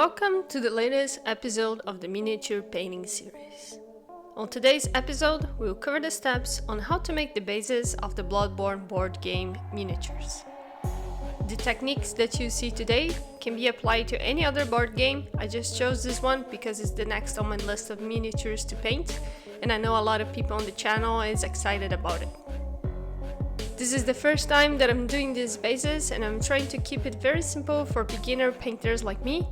Welcome to the latest episode of the miniature painting series. On today's episode, we'll cover the steps on how to make the bases of the Bloodborne board game miniatures. The techniques that you see today can be applied to any other board game. I just chose this one because it's the next on my list of miniatures to paint, and I know a lot of people on the channel is excited about it. This is the first time that I'm doing these bases, and I'm trying to keep it very simple for beginner painters like me,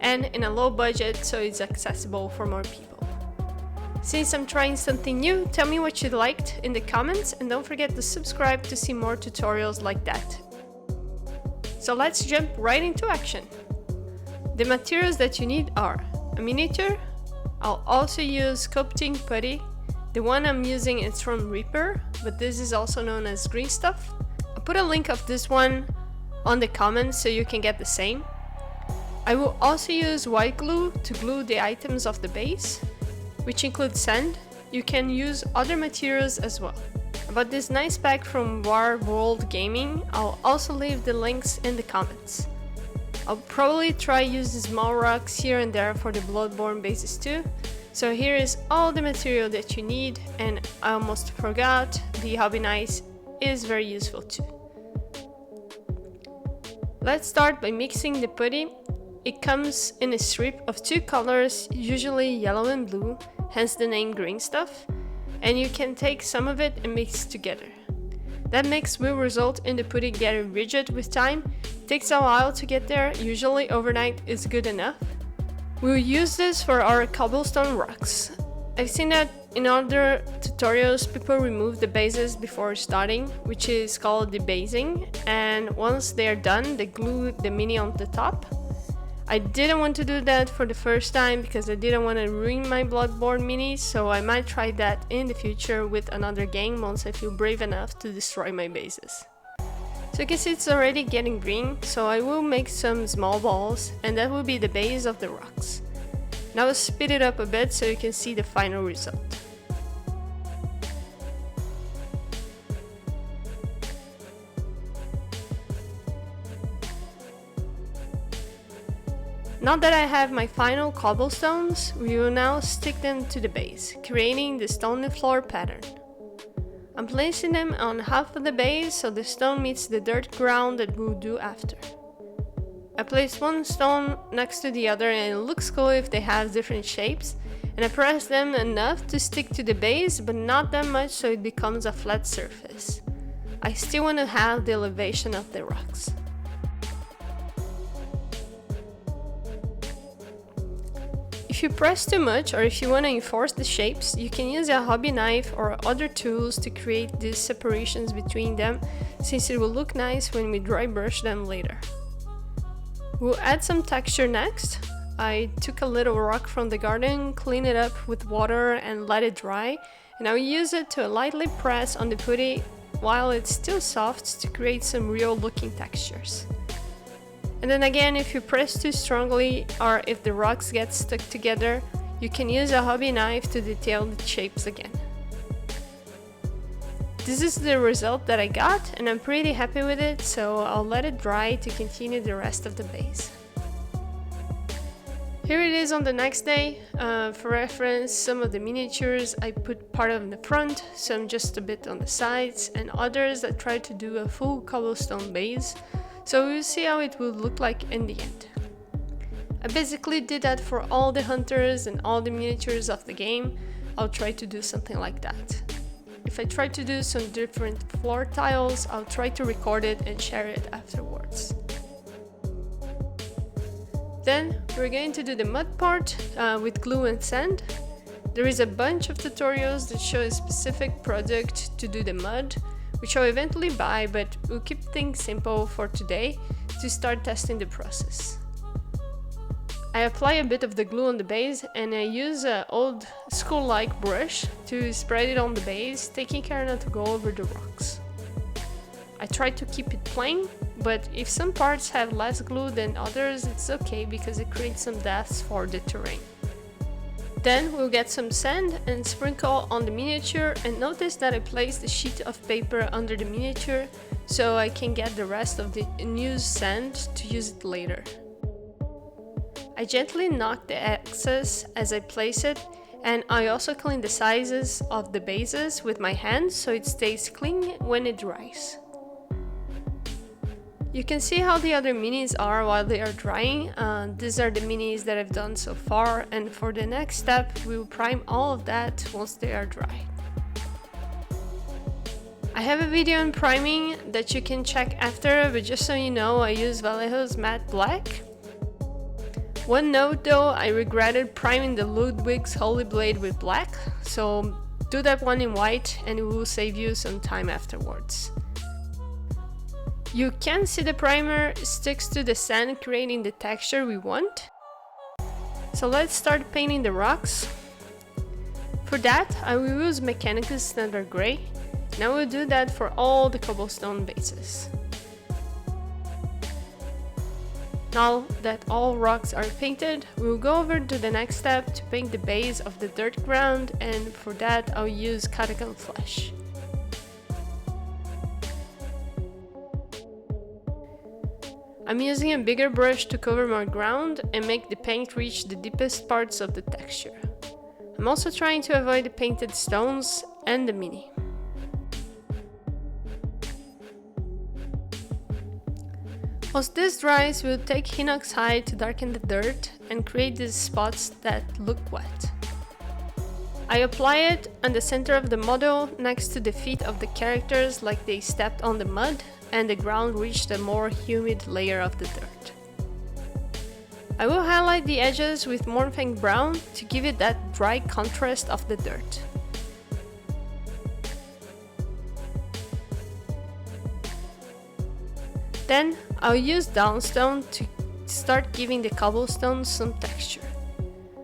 and in a low budget so it's accessible for more people. Since I'm trying something new, tell me what you liked in the comments, and don't forget to subscribe to see more tutorials like that. So let's jump right into action. The materials that you need are a miniature. I'll also use sculpting putty. The one I'm using is from Reaper, but this is also known as green stuff. I'll put a link of this one on the comments so you can get the same. I will also use white glue to glue the items of the base, which includes sand. You can use other materials as well. About this nice pack from Board Gaming, I'll also leave the links in the comments. I'll probably try using small rocks here and there for the Bloodborne bases too. So here is all the material that you need, and I almost forgot, the hobby knife is very useful too. Let's start by mixing the putty. It comes in a strip of two colors, usually yellow and blue, hence the name green stuff, and you can take some of it and mix together. That mix will result in the putty getting rigid with time. It takes a while to get there, usually overnight is good enough. We'll use this for our cobblestone rocks. I've seen that in other tutorials people remove the bases before starting, which is called debasing, and once they're done they glue the mini on the top. I didn't want to do that for the first time because I didn't want to ruin my Bloodborne mini, so I might try that in the future with another game once I feel brave enough to destroy my bases. So you can see it's already getting green, so I will make some small balls, and that will be the base of the rocks. Now I'll speed it up a bit so you can see the final result. Now that I have my final cobblestones, we will now stick them to the base, creating the stone floor pattern. I'm placing them on half of the base so the stone meets the dirt ground that we'll do after. I place one stone next to the other, and it looks cool if they have different shapes, and I press them enough to stick to the base, but not that much so it becomes a flat surface. I still want to have the elevation of the rocks. If you press too much, or if you want to enforce the shapes, you can use a hobby knife or other tools to create these separations between them, since it will look nice when we dry brush them later. We'll add some texture next. I took a little rock from the garden, cleaned it up with water and let it dry, and I'll use it to lightly press on the putty while it's still soft to create some real looking textures. And then again, if you press too strongly or if the rocks get stuck together, you can use a hobby knife to detail the shapes again. This is the result that I got, and I'm pretty happy with it, so I'll let it dry to continue the rest of the base. Here it is on the next day. For reference, some of the miniatures I put part on the front, some just a bit on the sides, and others I tried to do a full cobblestone base. So we'll see how it will look like in the end. I basically did that for all the hunters and all the miniatures of the game. I'll try to do something like that. If I try to do some different floor tiles, I'll try to record it and share it afterwards. Then we're going to do the mud part with glue and sand. There is a bunch of tutorials that show a specific product to do the mud, which I'll eventually buy, but we'll keep things simple for today to start testing the process. I apply a bit of the glue on the base, and I use an old school-like brush to spread it on the base, taking care not to go over the rocks. I try to keep it plain, but if some parts have less glue than others, it's okay because it creates some depth for the terrain. Then we'll get some sand and sprinkle on the miniature, and notice that I placed a sheet of paper under the miniature so I can get the rest of the unused sand to use it later. I gently knock the excess as I place it, and I also clean the sizes of the bases with my hands so it stays clean when it dries. You can see how the other minis are while they are drying. These are the minis that I've done so far, and for the next step we will prime all of that once they are dry. I have a video on priming that you can check after, but just so you know, I use Vallejo's matte black. One note though, I regretted priming the Ludwig's Holy Blade with black, so do that one in white and it will save you some time afterwards. You can see the primer sticks to the sand, creating the texture we want. So let's start painting the rocks. For that, I will use Mechanicus Standard Grey. Now we'll do that for all the cobblestone bases. Now that all rocks are painted, we'll go over to the next step to paint the base of the dirt ground, and for that I'll use Catacomb Flesh. I'm using a bigger brush to cover more ground and make the paint reach the deepest parts of the texture. I'm also trying to avoid the painted stones and the mini. Once this dries, we'll take Hinox hide to darken the dirt and create these spots that look wet. I apply it on the center of the model next to the feet of the characters like they stepped on the mud and the ground reached a more humid layer of the dirt. I will highlight the edges with Mornfang Brown to give it that dry contrast of the dirt. Then I'll use Downstone to start giving the cobblestones some texture.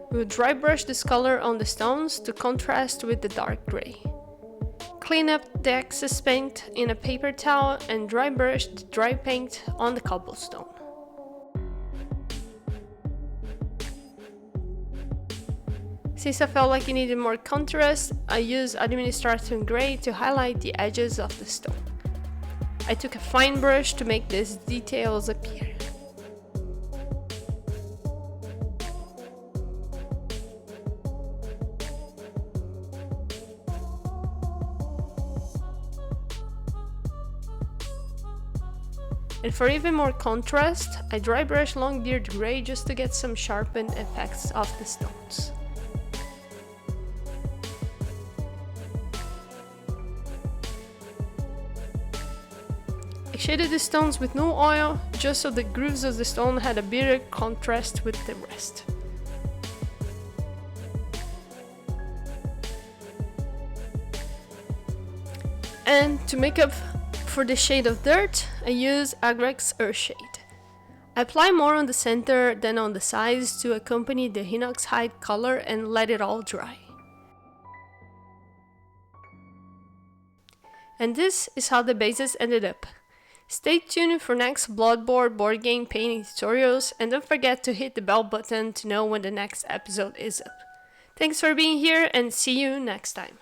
We'll dry brush this color on the stones to contrast with the dark gray. Clean up the excess paint in a paper towel and dry brush the dry paint on the cobblestone. Since I felt like it needed more contrast, I used Administratum Grey to highlight the edges of the stone. I took a fine brush to make these details appear. And for even more contrast, I dry brush Longbeard Grey just to get some sharpened effects of the stones. I shaded the stones with no oil, just so the grooves of the stone had a better contrast with the rest. And to make up for the shade of dirt, I use Agrex Earthshade. I apply more on the center than on the sides to accompany the Hinox hide color and let it all dry. And this is how the bases ended up. Stay tuned for next Bloodborne board game painting tutorials, and don't forget to hit the bell button to know when the next episode is up. Thanks for being here and see you next time.